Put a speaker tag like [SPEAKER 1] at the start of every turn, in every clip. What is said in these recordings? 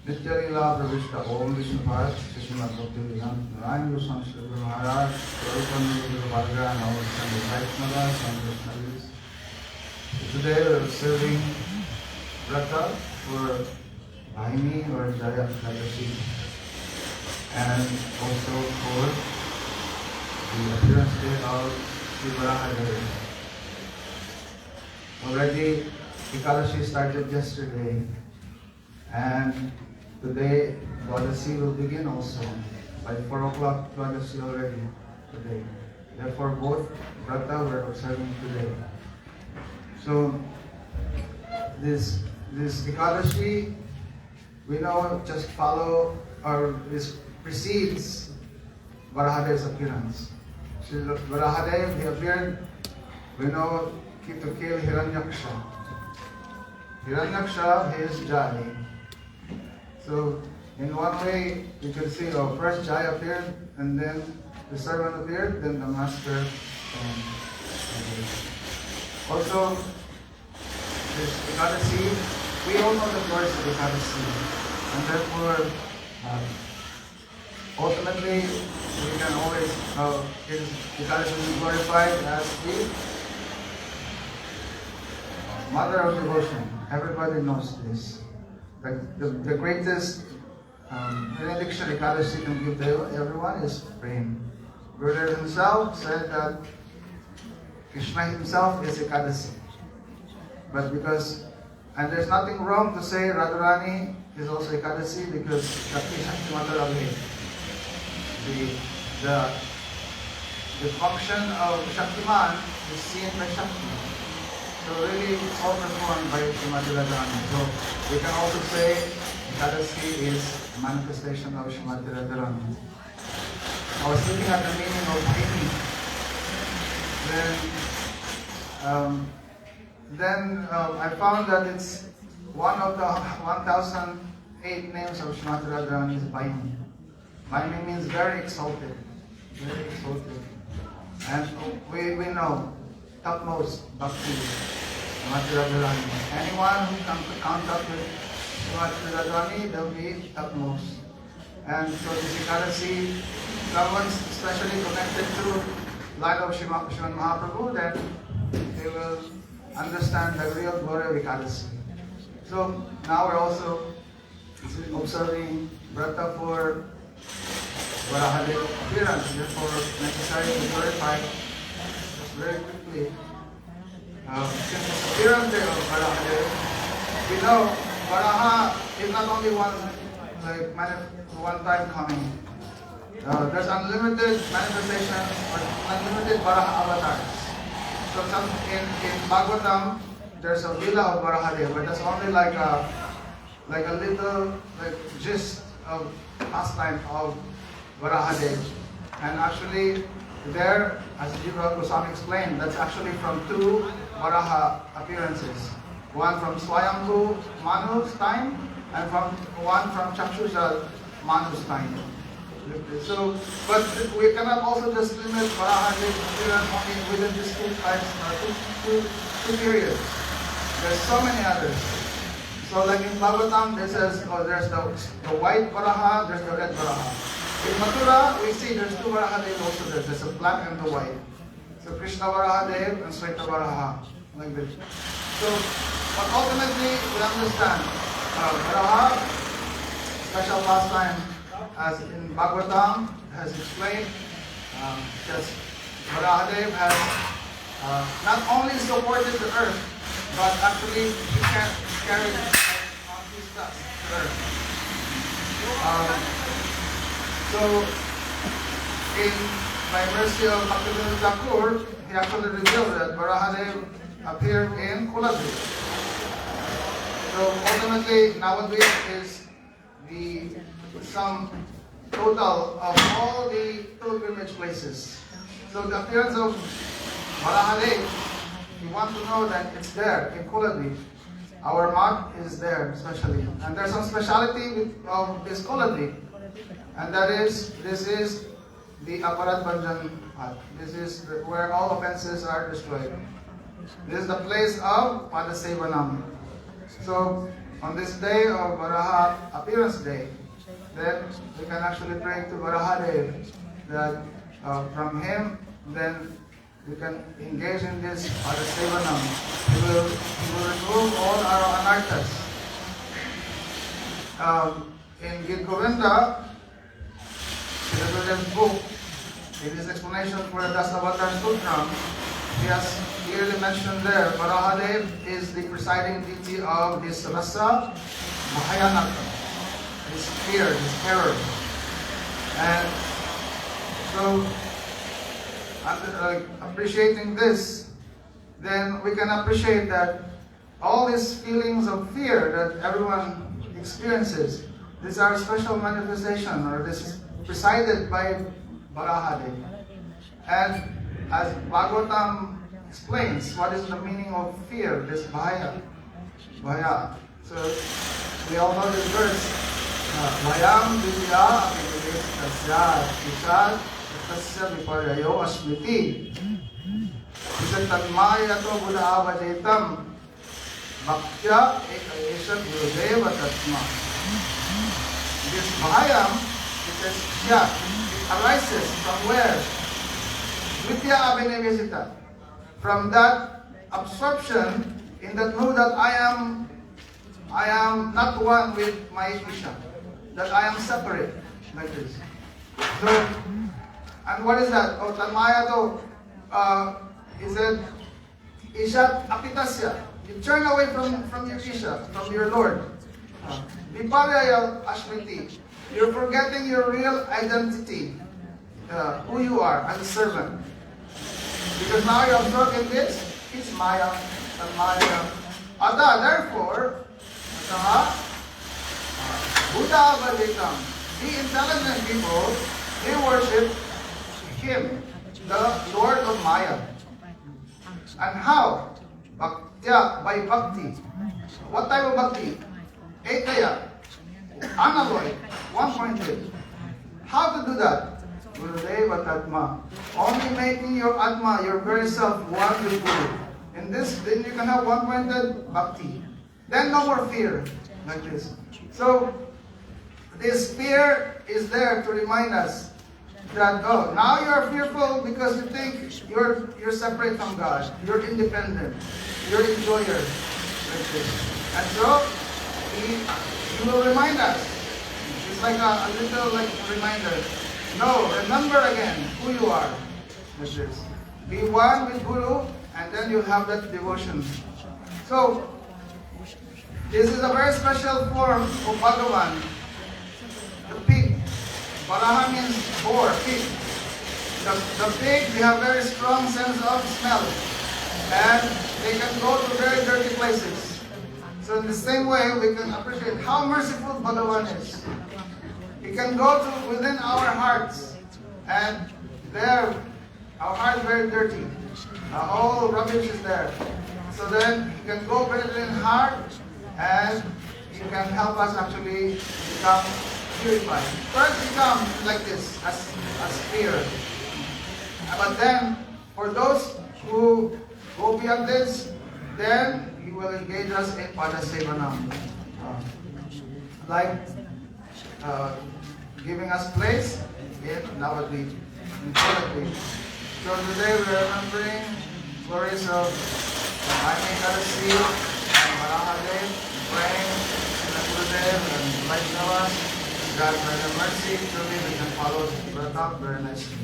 [SPEAKER 1] Nityalila Pravishta Om Vishnu Bharat Krishna Bhakti Narayan Goswami Guru Maharaj Guru Bhadra and all the Vaishnavas and Vaishnavis. Today we are serving Vrata for Bhaimi or Jaya Ekadashi and also for the appearance day of Sri Varahadeva. Already Ekadashi started yesterday and today Dwadasi will begin also. By 4 o'clock Dwadasi already today. Therefore both Vrata we're observing today. So this Ekadashi, we know, just follow or this precedes Varahadeva's appearance. Varahadeva, he appeared, we know, to kill Hiranyaksha. Hiranyaksha is Jai. So in one way you can see, first Jai appeared and then the servant appeared, then the master. Also, this Ekadashi, we all know the glories of Ekadashi, and therefore, ultimately, we can always Ekadashi is glorified as the mother of devotion. Everybody knows this. The greatest benediction Ekadashi can give to everyone is praying. Gurudev himself said that Krishna himself is Ekadashi. But because, and there's nothing wrong to say Radharani is also Ekadashi because Shakti Mother of the function of Shaktiman is seen by Shakti. So really it's all performed by Srimati Radharani. So we can also say Ekadashi is a manifestation of Srimati Radharani. I was looking at the meaning of Bhaimi. Then I found that it's one of the 1008 names of Srimati Radharani is Bhaimi. Bhaimi means very exalted. Very exalted. And we know topmost bhakti, Srimati Radharani. Anyone who comes to contact with Srimati Radharani, they'll be topmost. And so this Ekadashi, someone especially connected to light of Srimad Mahaprabhu, then they will understand the real glory of Ekadashi. So now we're also observing Vrata for Varahadeva appearance, therefore necessary to glorify just very quickly. Since the appearance day of Varahadeva, we know Varaha is not only one time coming. There's unlimited manifestations or unlimited Varaha avatars. So in Bhagavatam, there's a lila of Varahadeva, but that's only like a little gist of pastime of Varahadeva. And actually there, as Jiva Goswami explained, that's actually from 2 Varaha appearances. One from Swayambhu Manu's time and one from Chakshusha Manu's time. So, but we cannot also just limit Varahadeva's appearance only within these 2 times, two periods. There's so many others. So like in Bhagavatam, there's the white Varaha, there's the red Varaha. In Mathura, we see there's 2 Varahadeva also there. There's the black and the white. So Krishna Varahadeva and Sweta Varaha, like this. So, but ultimately we understand Varaha, special pastime, as in Bhagavatam has explained, just Varahadeva has not only supported the earth, but actually he can carry on his stuff to earth. So, by mercy of Bhaktivinoda Thakur, he actually revealed that Varahadeva appeared in Kuladri. So ultimately, nowadays is the sum total of all the pilgrimage places. So the appearance of Varahadeva, you want to know that it's there in Kuladri. Our mat is there especially. And there's some speciality of this Kuladri. And that is, this is the Aparat Bhanjan Mat. This is where all offenses are destroyed. This is the place of Padasevanam. So on this day of Varaha appearance day, then we can actually pray to Varahadeva that from him, then we can engage in this Adasevanam. He will remove all our anarthas. In Gita Govinda, Sridhar's book, in his explanation for the Dasavatar Sutra, he has clearly mentioned there, Varahadeva is the presiding deity of this rasa, Mahayanaka, this fear, this terror. And so, appreciating this, then we can appreciate that all these feelings of fear that everyone experiences, these are special manifestation, or this is presided by Varahadeva. And as Bhagavatam explains, what is the meaning of fear, this Bhaya. So we all know this verse, Bhayam Vidya Apidesh Tasya Ishad Tasya Viparyayo Asmiti. He said, Tanmayato Buddha Avajetam Bhaktya Ekadesha Gurudeva Tatma. This Bhayam, it says, it arises from where? Vidya Abhinivesita. From that absorption in that know that I am not one with my Isha, that I am separate, like this. So, and what is that? Oh, Tanmayato, he said, Ishat Apitasya. You turn away from your Isha, from your Lord. Viparyaya Ashmiti. You're forgetting your real identity, who you are as a servant. Because now you're absorbed in this, it's Maya and Maya. Ata, therefore, Buddha Avadikam, the intelligent people, they worship him, the Lord of Maya. And how? Bhaktya, by bhakti. What type of bhakti? Ekaya, unalloyed, one-pointed. How to do that? Gurudeva Tatma. Only making your Atma, your very self, one with Guru. In this, then you can have one-pointed bhakti. Then no more fear, like this. So, this fear is there to remind us that, oh, now you are fearful because you think you're separate from God. You're independent. You're enjoyer, like this. And so, he will remind us. It's like a little reminder. No, remember again who you are. Like this. Be one with Guru, and then you'll have that devotion. So, this is a very special form of Bhagavan. The pig. Varaha means boar, pig. The pig, they have very strong sense of smell. And they can go to very dirty places. So in the same way, we can appreciate how merciful Bhagavan is. He can go to within our hearts, and there, our heart is very dirty. All rubbish is there. So then, he can go very in heart, and he can help us actually become purified. First, become like this, as fear. But then, for those who go beyond this, then he will engage us in Padasevanam. Giving us place in Navadvip, in Navadvip. So today we are remembering glories of Bhaimi, Ekadashi, and Varahadeva, praying to the Gurudev and Vaishnavas. God by the mercy, truly we can follow the Vrata very nicely.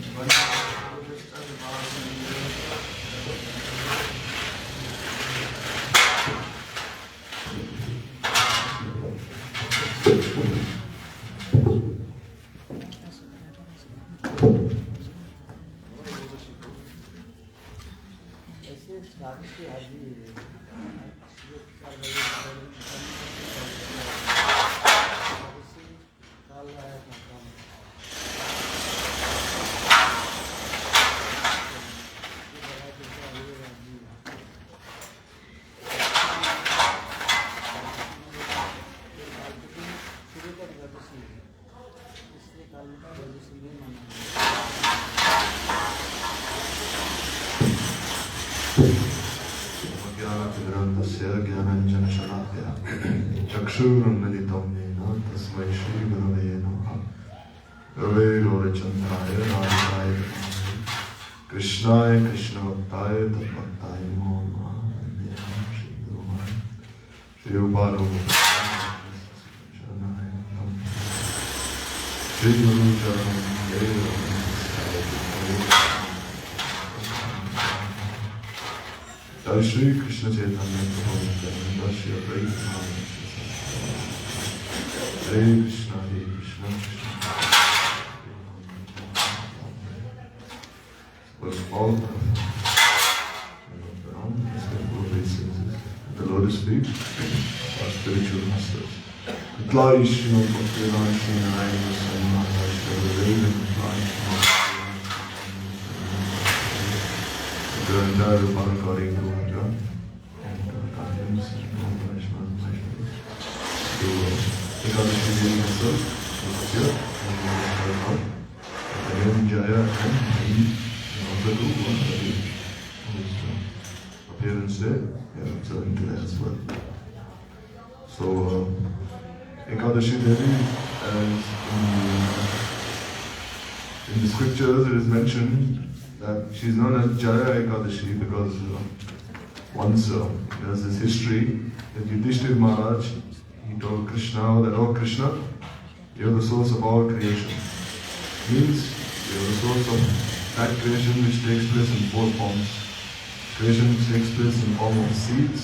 [SPEAKER 2] Chakshuramnalitam yena tasmai Shri Gurave namaha. Gurave Gaurachandraya Radhikaya Krishnaya Krishnavastaya Tattvattaya Namo Namaha. Shri Guru Maharaj Shri Upalo Shri Guru Charan Jai Shri Krishna Chaitanya Prabhu Nityananda Shri Advaita Hare Krishna Krishna was all the lotus feet are spiritual masters. Vitlaishno Bhakti-Rashmi Narayana Sannata Shri Advaita the entire Parakari Karunya and Karunya to Ekadashi Giri itself was here and again Jaya and Bhaimi also do one whose appearance there, we are observing today as well. So Ekadashi Devi, as in the scriptures it is mentioned that she is known as Jaya Ekadashi because once there's this history that Yudhishthira Maharaj, he told Krishna that, oh Krishna, you are the source of all creation. Means you are the source of that creation which takes place in four forms. Creation which takes place in the form of seeds,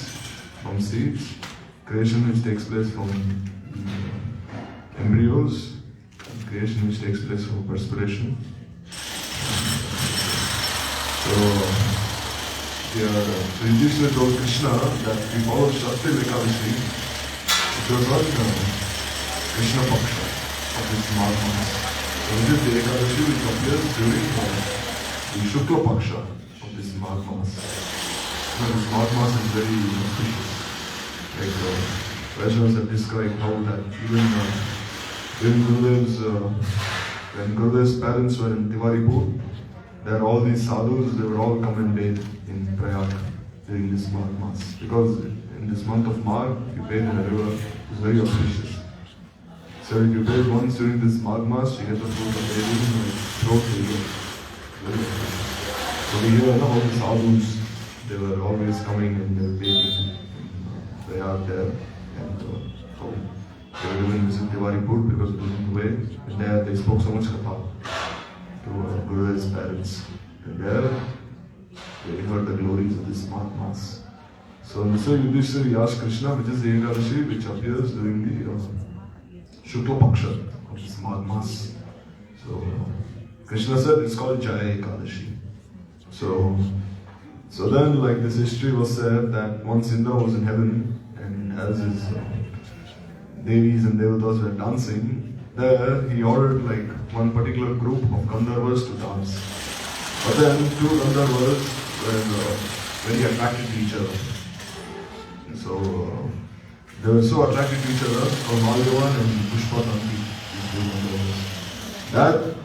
[SPEAKER 2] creation which takes place from embryos, and creation which takes place from perspiration. So Yudhishthira told Krishna that we follow Shakti Ekadashi. It was on Krishna Paksha of this Maharmas. So this is the Ekadashi which appears during the Shukla Paksha of this Maharmas. So this Maharmas is very auspicious. Like Vaishnavas have described how that even when Gurudev's parents were in Tiwaripur, there all these sadhus, they would all come and bathe in Prayag during this Magh Mas. Because in this month of Magh, if you bathe in a river, it's very auspicious. So if you bathe once during this Magh Mas, you get the fruit of bathing and throat to you. Very auspicious. So we hear all the sadhus, they were always coming and they were bathing in Prayag there. And so they were even visit Tiwaripur because it was in the way. And there they spoke so much katha to Gurudev's parents. And there they heard the glories of this Magh Mas. So Mr. Yudhishthira asked Krishna, which is the Ekadashi which appears during the Shukla Paksha of this Magh Mas. So Krishna said it's called Jaya Ekadashi. So then like this history was said that once Indra was in heaven and as his Devis and Devatas were dancing, there he ordered like one particular group of Gandharvas to dance. But then two Gandharvas were very attracted to each other. So they were so attracted to each other, called Malyavan and Pushpatanti, these two Gandharvas, that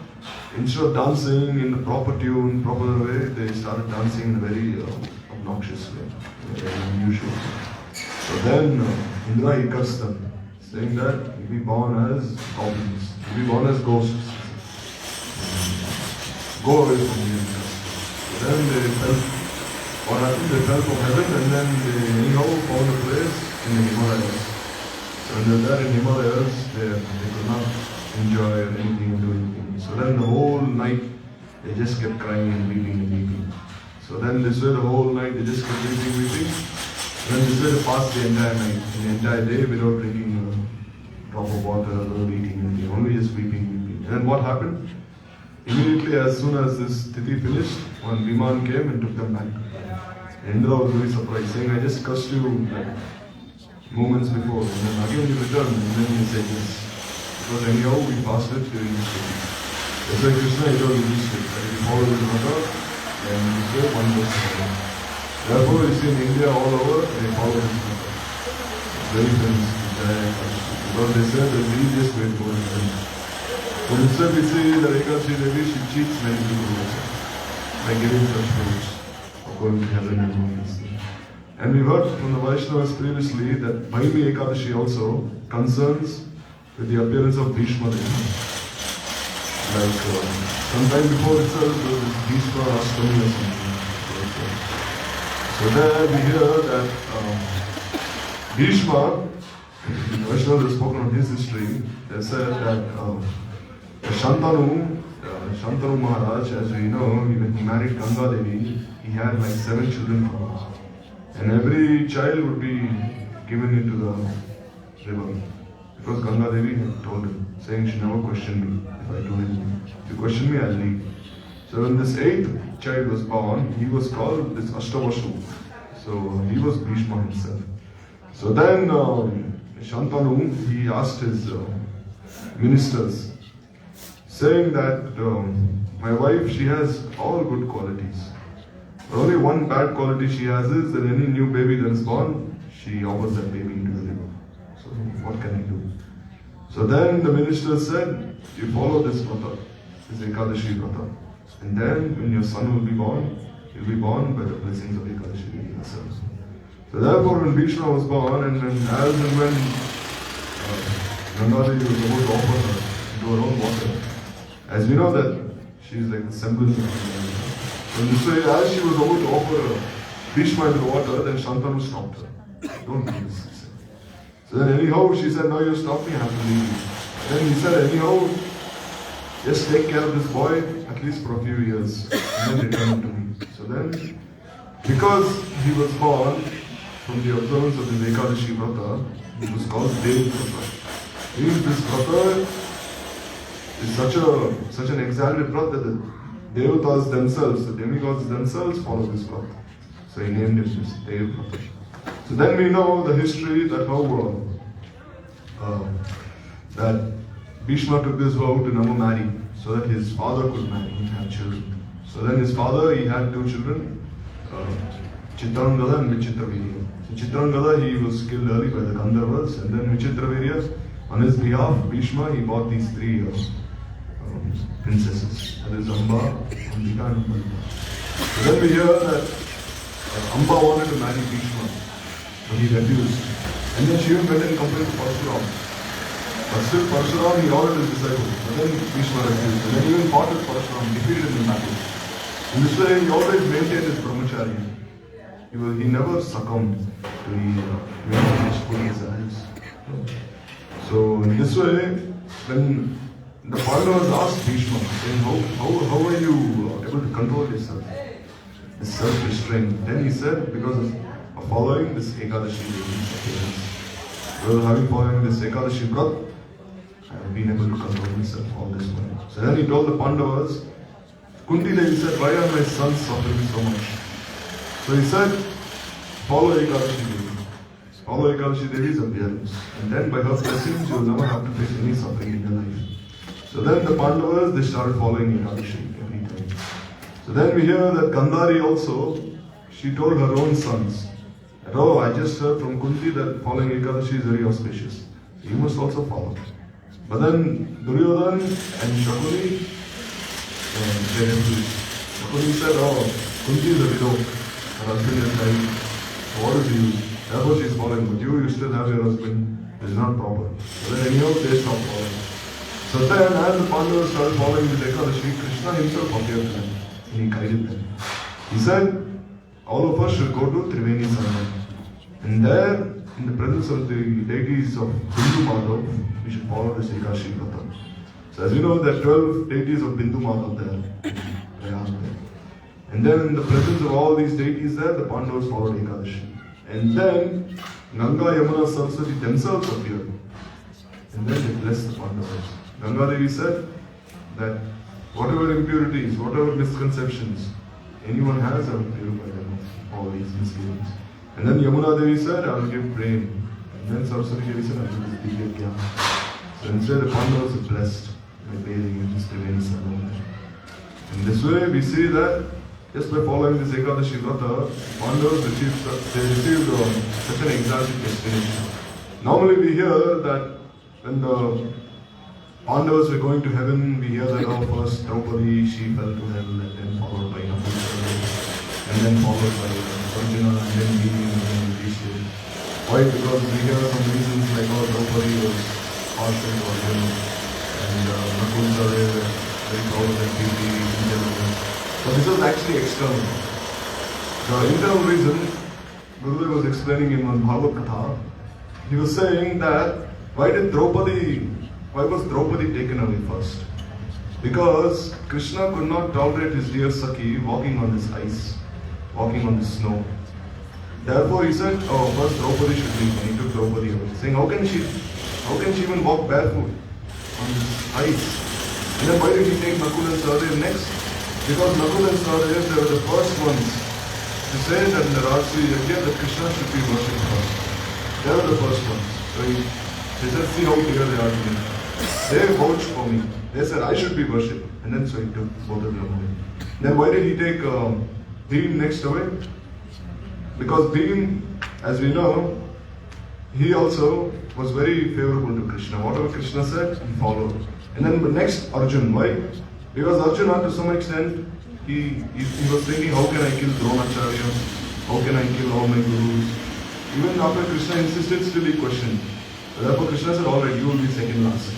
[SPEAKER 2] instead of dancing in a proper tune, proper way, they started dancing in a very obnoxious way, very unusual. So then Indra he cursed them, saying that you'll be born as goblins, you'll be born as ghosts. Go away from me. So then they fell. What happened? They fell from heaven and then they anyhow found a place in the Himalayas. So when they were there in Himalayas, they could not enjoy anything and do anything. So then the whole night they just kept crying and weeping. So then this way the whole night they just kept weeping. And then this way they passed the entire night, the entire day without drinking a drop of water, without eating anything, only just weeping. And then what happened? Immediately as soon as this tithi finished, one Viman came and took them back. And Indra was very surprised, saying, I just cursed you like moments before, and then again you returned, and then he said yes. Because anyhow we fasted during this tithi. That's why Krishna he told Yudhishthira that if you follow this mother, then you say one verse. Therefore you see in India all over, they follow this mother. Very famous, because they said the easiest way to go to heaven. But instead we see that Ekadashi Devi, she cheats many people also by giving such fruits of going to heaven and all these things. And we heard from the Vaishnavas previously that Bhaimi Ekadashi also concerns with the appearance of Bhishma. Like sometime before itself, there was Bhishma Ashtami or something. So there we hear that Bhishma, the Vaishnavas have spoken on his history. They said that Shantanu Maharaj, as we know, when he married Ganga Devi, he had like 7 children from her. And every child would be given into the river. Because Ganga Devi had told him, saying she never questioned me if I do anything. If you question me, I'll leave. So when this 8th child was born, he was called this Ashtavashu. So he was Bhishma himself. So then Shantanu, he asked his ministers, saying that my wife, she has all good qualities. But only one bad quality she has is that any new baby that is born, she offers that baby into the river. So what can I do? So then the minister said, you follow this vrata, this Ekadashi vrata. And then when your son will be born, he'll be born by the blessings of Ekadashi Devi herself. So therefore when Bhishma was born and when Ganga Devi was about to offer her into her own water, as we know that she is like the semblance of Ganga. So in this way, as she was about to offer Bhishma into the water, then Shantanu stopped her. Don't do this, he said. So then anyhow, she said, no, you stop me, I have to leave you. Then he said, anyhow, just take care of this boy at least for a few years and then return him to me. So then, because he was born from the observance of the Ekadashi Vrata, it was called Dev Vrata. Means this Vrata is such an exalted Vrata that the Devatas themselves, the demigods themselves follow this Vrata. So he named it this Dev Vrata. So then we know the history that how that Bhishma took this vow to never marry so that his father could marry and have children. So then his father, he had 2 children, Chitrangala and Vichitravirya. So Chitrangala, he was killed early by the Gandharvas, and then Vichitravirya, on his behalf, Bhishma, he bought these 3 princesses. That is Amba, Ambika and Balika. So then we hear that Amba wanted to marry Bhishma, but he refused. And then she even went and complained to Parshuram. But still Parshuram, he ordered his disciples. But then Bhishma refused. And then he even fought with Parshuram, defeated him in battle. In this way, he always maintained his brahmacharya. He never succumbed to the desires. So in this way, when the Pandavas asked Bhishma, saying, how are you able to control yourself? This self-restraint. Then he said, because of following this Ekadashi Devi's appearance. Because having following this Ekadashi Vrat, I have been able to control myself all this time. So then he told the Pandavas, Kunti Devi said, why are my sons suffering so much? So he said, follow Ekadashi Devi. Follow Ekadashi Devi's appearance. And then by her blessings, you will never have to face any suffering in your life. So then the Pandavas, they started following Ekadashi every time. So then we hear that Gandhari also, she told her own sons, that, oh, I just heard from Kunti that following Ekadashi is very auspicious. You must also follow. But then Duryodhan and Shakuni, they refused. Shakuni said, oh, Kunti is a widow. Her husband has died. So what is the use? Therefore she is following. But you still have your husband. It is not proper. So then anyhow they stopped following. So then as the Pandavas started following the Ekadashi, Krishna himself appeared to them. And he guided them. He said, all of us should go to Triveni Sangam. And there, in the presence of the deities of Bindu Madhav, we should follow this Ekadashi Vrata. So as you know, there are 12 deities of Bindu Madhav there. And then in the presence of all these deities there, the Pandavas followed Ekadashi. And then Ganga, Yamuna, Saraswati themselves appeared. And then they blessed the Pandavas. Ganga Devi said that whatever impurities, whatever misconceptions anyone has, I will purify them of all these misgivings. And then Yamuna Devi said, I will give rain. And then Saraswati Devi said, I will give Divya Gyan. So instead the Pandavas are blessed by bathing in this Triveni Sangam. In this way we see that just by following this Ekadashi Vrata, Pandavas received such an exalted destination. Normally we hear that when the Pandavas were going to heaven, we hear that first Draupadi, she fell to hell, and then followed by Nahusha, and then followed by Arjuna, and then Giri, and then Why? Because we hear some reasons like how Draupadi was partial to Arjuna and Nakul Sare were very proud of that beauty in general. But this was actually external. The internal reason, Gurudev was explaining in one Bhagavad Katha, he was saying that why was Draupadi taken away first? Because Krishna could not tolerate his dear Sakhi walking on this ice, walking on the snow. Therefore he said, oh, first Draupadi should leave. And he took Draupadi away, saying, how can she even walk barefoot on this ice? And then why did he take Nakul and Sahadev next? Because Nakul and Sahadev, they were the first ones to say that in the Rajasi Yajna that Krishna should be worshipped first. They were the first ones. So he said, see how clear they are to me. They vouched for me. They said I should be worshipped. And then so he took both of them away. Then why did he take Bhim next away? Because Bhim, as we know, he also was very favorable to Krishna. Whatever Krishna said, he followed. And then the next Arjun, why? Because Arjuna, to some extent, he was thinking, how can I kill Dronacharya? How can I kill all my gurus? Even after Krishna insisted, still he questioned. Therefore Krishna said, alright, you will be second last.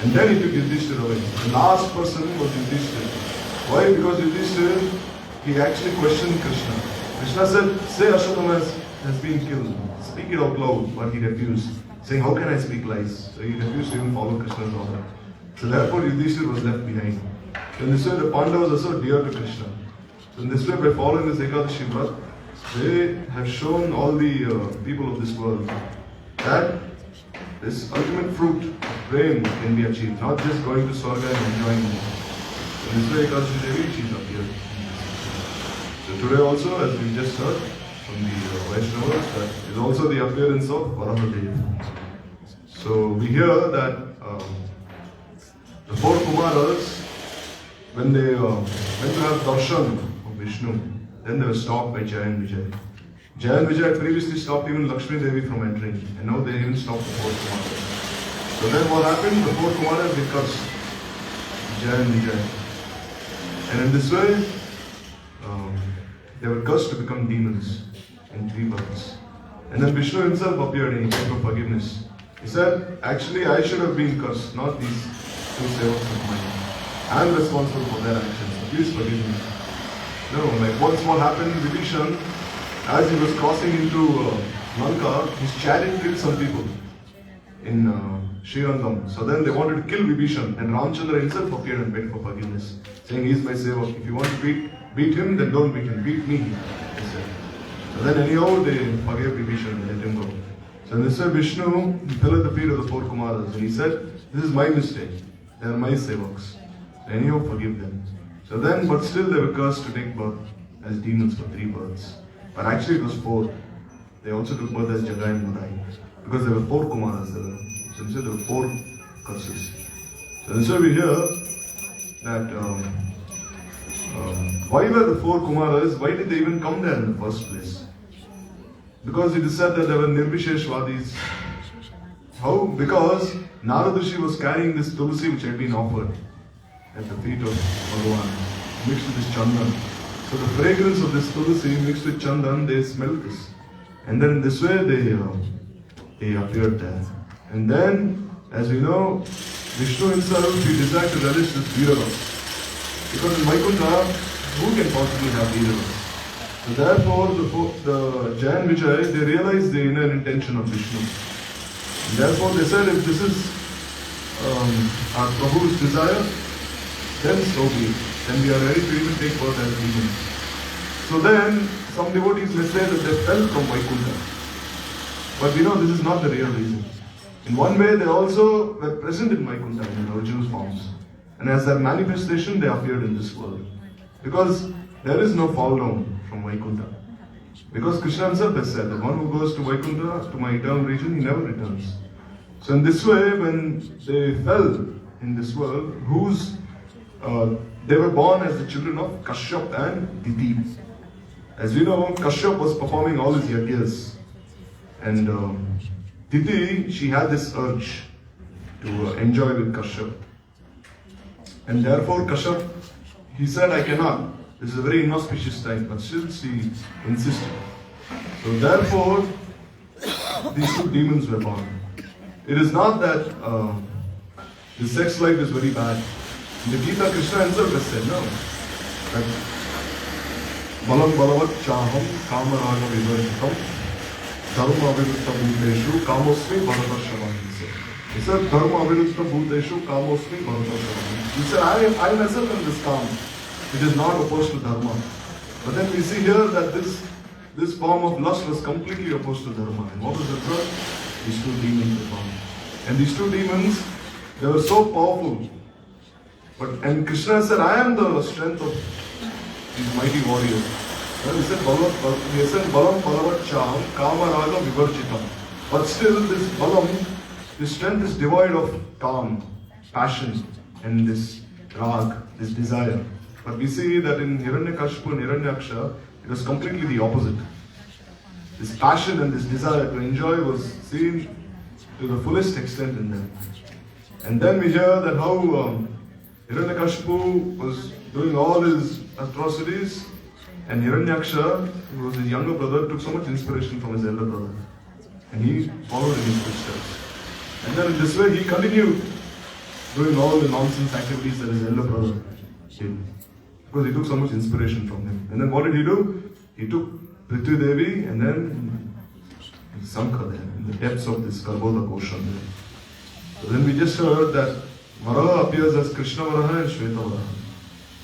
[SPEAKER 2] And then he took Yudhishthira away. The last person was Yudhishthira. Why? Because Yudhishthira, he actually questioned Krishna. Krishna said, say Ashwatthama has been killed. Speak it out loud. But he refused. Saying, how can I speak lies? So he refused to even follow Krishna's order. So therefore Yudhishthira was left behind. In this way, the Pandavas are so dear to Krishna. So in this way, by following this Ekadashi Vrat, they have shown all the people of this world that this ultimate fruit of prem can be achieved, not just going to Swarga and enjoying it. So in this way, Ekadashi Devi, she is appeared. So today also, as we just heard from the Vaishnavas, that is also the appearance of Varahadeva. So we hear that the four Kumaras, when they went to have darshan of Vishnu, then they were stopped by Jaya and Vijay. Jaya and Vijay had previously stopped even Lakshmi Devi from entering, and now they even stopped the four Kumaras. So then what happened? The four Kumaras, they cursed Jaya and Vijay. And in this way, they were cursed to become demons in 3 births. And then Vishnu himself appeared and he begged for forgiveness. He said, actually I should have been cursed, not these 2 sevaks of mine. I am responsible for their actions. Please forgive me. No, like once what happened, Vibhishan, as he was crossing into Lanka, his chariot killed some people in Srirangam. So then they wanted to kill Vibhishan, and Ramchandra himself appeared and begged for forgiveness, saying, he is my sevak. If you want to beat him, then don't beat him. Beat me, he said. So then anyhow, they forgave Vibhishan and let him go. So in this way, Vishnu fell at the feet of the 4 Kumaras, and he said, this is my mistake. They are my sevaks. Anyhow, forgive them. So then, but still they were cursed to take birth as demons for 3 births. But actually it was 4. They also took birth as Jagai and Madai. Because there were 4 Kumaras. So there were 4 curses. So this way we hear that why were the 4 Kumaras, why did they even come there in the first place? Because it is said that there were Nirvisheshwadis. How? Because Naradashi was carrying this tulsi which had been offered at the feet of Bhagavan, mixed with this chandan. So the fragrance of this tulsi mixed with chandan, they smelled this. And then in this way they appeared there. And then, as we know, Vishnu himself, he desired to relish this Veera. Because in Vaikuntha, who can possibly have Veera? So therefore, the Jaya and Vijay, they realized the inner intention of Vishnu. And therefore they said, if this is our Prabhu's desire, then so be it. Then we are ready to even take birth as demons. So then, some devotees may say that they fell from Vaikuntha. But we know this is not the real reason. In one way, they also were present in Vaikuntha in their original forms. And as their manifestation, they appeared in this world. Because there is no fall down from Vaikuntha. Because Krishna himself has said that one who goes to Vaikuntha, to my eternal region, he never returns. So in this way, when they fell in this world, they were born as the children of Kashyap and Diti. As we know, Kashyap was performing all his yajnas. And Diti, she had this urge to enjoy with Kashyap. And therefore Kashyap, he said, I cannot. This is a very inauspicious time. But still she insisted. So therefore, these two demons were born. It is not that the sex life is very bad. In the Gita, Krishna himself has said, no, that balam balavat chaham kamaraga vivarjitam dharma aviruddha bhuteshu kamosmi bharatashavani. He said, dharma aviruddha bhuteshu kamosmi bharatashavani. He said, I myself am this kam, which is not opposed to dharma. But then we see here that this form of lust was completely opposed to dharma. And what was the result? These two demons were born. And these two demons, they were so powerful. And Krishna said, I am the strength of these mighty warriors. Well, he said, balam balavat cham kama raga vivarjitam. But still this balam, this strength is devoid of calm, passion, and this rag, this desire. But we see that in Hiranyakashipu and Hiranyaksha, it was completely the opposite. This passion and this desire to enjoy was seen to the fullest extent in them. And then we hear that how Hiranyakashipu was doing all his atrocities, and Hiranyaksha, who was his younger brother, took so much inspiration from his elder brother. And he followed in his footsteps. And then in this way he continued doing all the nonsense activities that his elder brother did. Because he took so much inspiration from him. And then what did he do? He took Prithvi Devi and then he sunk her there in the depths of this Karbodha ocean there. So then we just heard that Varaha appears as Krishna Varaha and Shweta Varaha.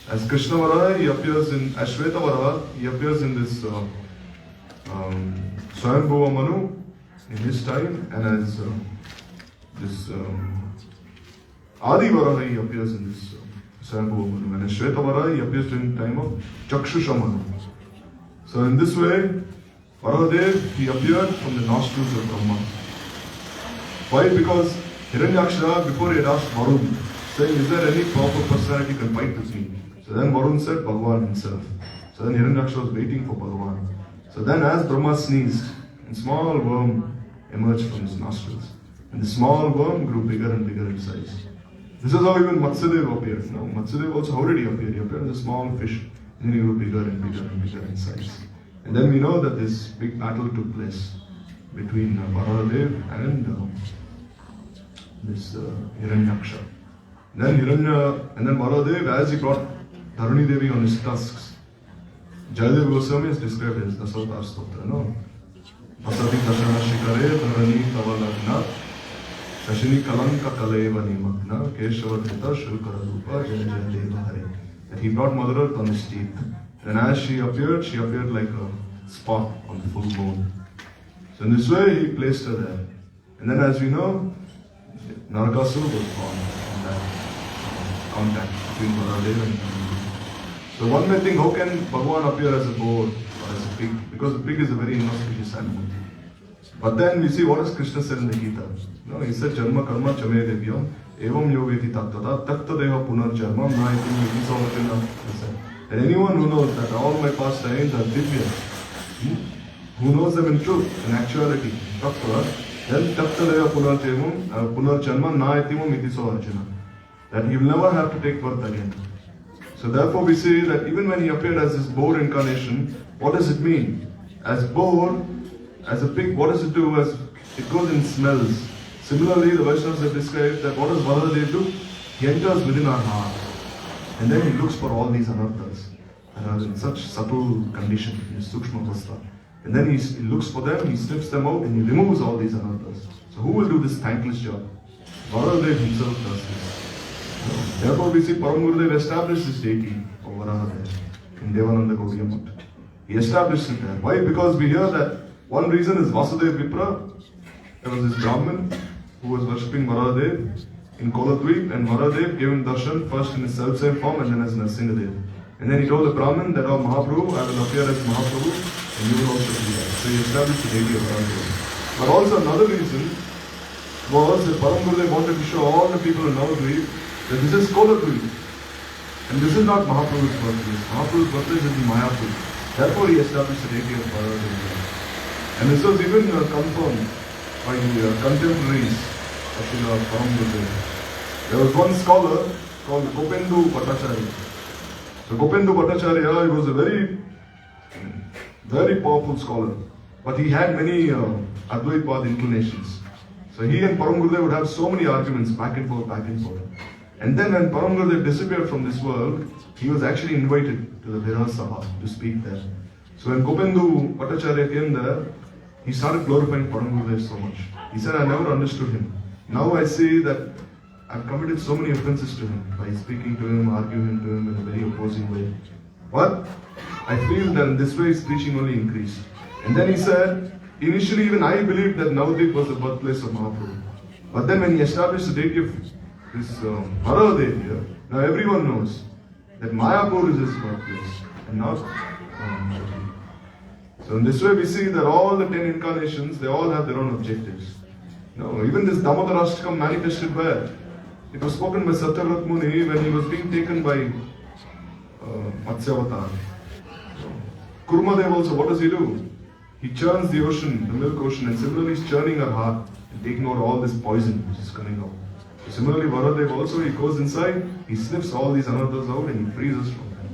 [SPEAKER 2] As Krishna Varaha, he appears as Shweta Varaha, he appears in this Swayambhuva Manu in his time, and as this Adi Varaha, he appears in this Swayambhuva Manu, and as Shweta Varaha, he appears during the time of Chakshusha Manu. So in this way, Varahadeva, he appeared from the nostrils of Brahma. Why? Because Hiranyaksha, before he had asked Varun, saying, is there any proper personality can fight with me? So then Varun said, Bhagavan himself. So then Hiranyaksha was waiting for Bhagavan. So then as Brahma sneezed, a small worm emerged from his nostrils. And the small worm grew bigger and bigger in size. This is how even Matsadeva appeared. Now, Matsadeva also, how did he appear? He appeared as a small fish. And then he grew bigger and bigger and bigger in size. And then we know that this big battle took place between Varahadeva and this Hiranyaksha. Then Varahadeva, as he brought Dharani Devi on his tusks, Jayadeva Goswami is described as Dasavatar Stotra, no? Vasati Dashana Shikare Dharani Tavalagna Kashini Kalanka Kaleva Nimagna Keshava Dhita Shulkara Rupa Jaya Jaya Deva Hare. That he brought Mother Earth on his teeth. And as she appeared like a spot on the full moon. So in this way, he placed her there. And then as we know, Narakasura was born in that contact between Varahadeva and Dharani. So one may think, how can Bhagavan appear as a boar or as a pig? Because the pig is a very inauspicious animal. But then we see what does Krishna said in the Gita. No, he said, Janma karma chame devyam evam yogeti tattata takta deha punar jarma na iti iti savatena. And anyone who knows that all my past times are divya, who knows them in truth, in actuality, tattva, then takta deha punar jarma na itimam iti so arjuna. That he will never have to take birth again. So therefore we see that even when he appeared as this boar incarnation, what does it mean? As boar, as a pig, what does it do? As it goes and smells. Similarly, the Vaishnavas have described that what does Varahadeva do? He enters within our heart. And then he looks for all these anarthas that are in such subtle condition, in Sukshma Avastha. And then he looks for them, he sniffs them out, and he removes all these anarthas. So who will do this thankless job? Varahadeva himself does this. Therefore we see Param established this deity of Varahadeva in Devananda Gaudiya Math. He established it there. Why? Because we hear that one reason is Vasudeva Vipra. There was this Brahmin who was worshipping Varahadeva in Koladweep, and Varahadeva gave him darshan first in his self-same form and then as Narasimhadev. And then he told the Brahmin that, oh Mahaprabhu, I will appear as Mahaprabhu and you will also be there. So he established the deity of Varahadeva. But also another reason was that Param Gurudev wanted to show all the people in Navadweep that this is Koladweep. And this is not Mahaprabhu's birthplace. Mahaprabhu's birthplace is in Mayapur. Therefore he established the deity of Varahadeva. And this was even confirmed by the contemporaries of Srila Param Gurudev. There was one scholar called Gopendu Bhattacharya. So Gopendu Bhattacharya, he was a very, very powerful scholar. but he had many Advaitwad inclinations. So he and Param Gurudev would have so many arguments back and forth, back and forth. And then when Param Gurudev disappeared from this world, he was actually invited to the Viraj Sabha to speak there. So when Gopendu Bhattacharya came there, he started glorifying Param Gurudev so much. He said, I never understood him. Now I see that I've committed so many offenses to him by speaking to him, arguing to him in a very opposing way. But I feel that in this way his preaching only increased. And then he said, initially even I believed that Navadvip was the birthplace of Mahaprabhu. But then when he established the deity of this Varahadeva, now everyone knows that Mayapur is his birthplace and not Navadvip. So in this way we see that all the 10 incarnations, they all have their own objectives. No, even this Damodarashtakam manifested where? It was spoken by Satyavrat Muni when he was being taken by Matsyavatar. Kurmadev also, what does he do? He churns the ocean, the milk ocean, and similarly he's churning our heart and taking out all this poison which is coming out. So similarly, Varahadeva also, he goes inside, he sniffs all these anarthas out and he frees us from them.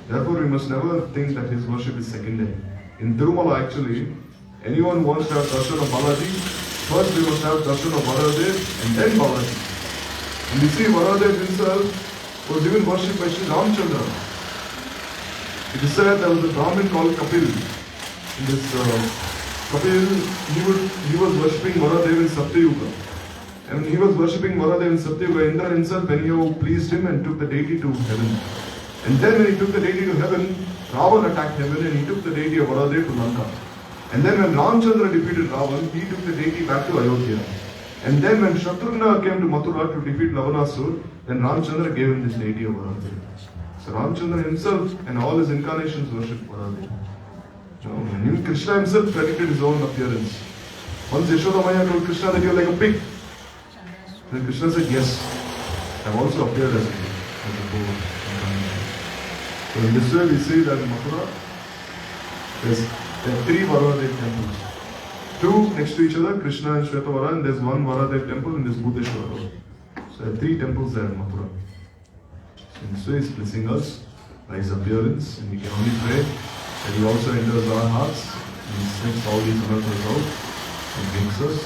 [SPEAKER 2] Therefore, we must never think that his worship is secondary. In Tirumala actually, anyone wants to have darshan of Balaji, first we must have darshan of Varahadeva and then Balaji. And we see Varahadeva himself was even worshipped by Sri Ramchandra. It is said there was a Brahmin called Kapil. In this Kapil, he was worshipping Varahadeva in Satyayuga. And when he was worshipping Varahadeva in Satyayuga, Indra himself anyhow pleased him and took the deity to heaven. And then when he took the deity to heaven, Ravan attacked heaven and he took the deity of Varahadeva to Lanka. And then when Ramchandra defeated Ravan, he took the deity back to Ayodhya. And then when Shatrugna came to Mathura to defeat Lavanasur, then Ramchandra gave him this deity of Varahadeva. So Ramchandra himself and all his incarnations worshipped Varahadeva. And even Krishna himself credited his own appearance. Once Yashoda Maya told Krishna that you are like a pig. Then Krishna said, yes, I have also appeared as a pig, as a bull. So in this way we see that in Mathura, there are 3 Varahadeva temples. 2 next to each other, Krishna and Shvetavara, and there's 1 Varahadeva temple in this Bhuteshwara road. So there are 3 temples there in Mathura. So in this way he's blessing us by his appearance, and we can only pray that he also enters our hearts and sniffs all these anarthas out and brings us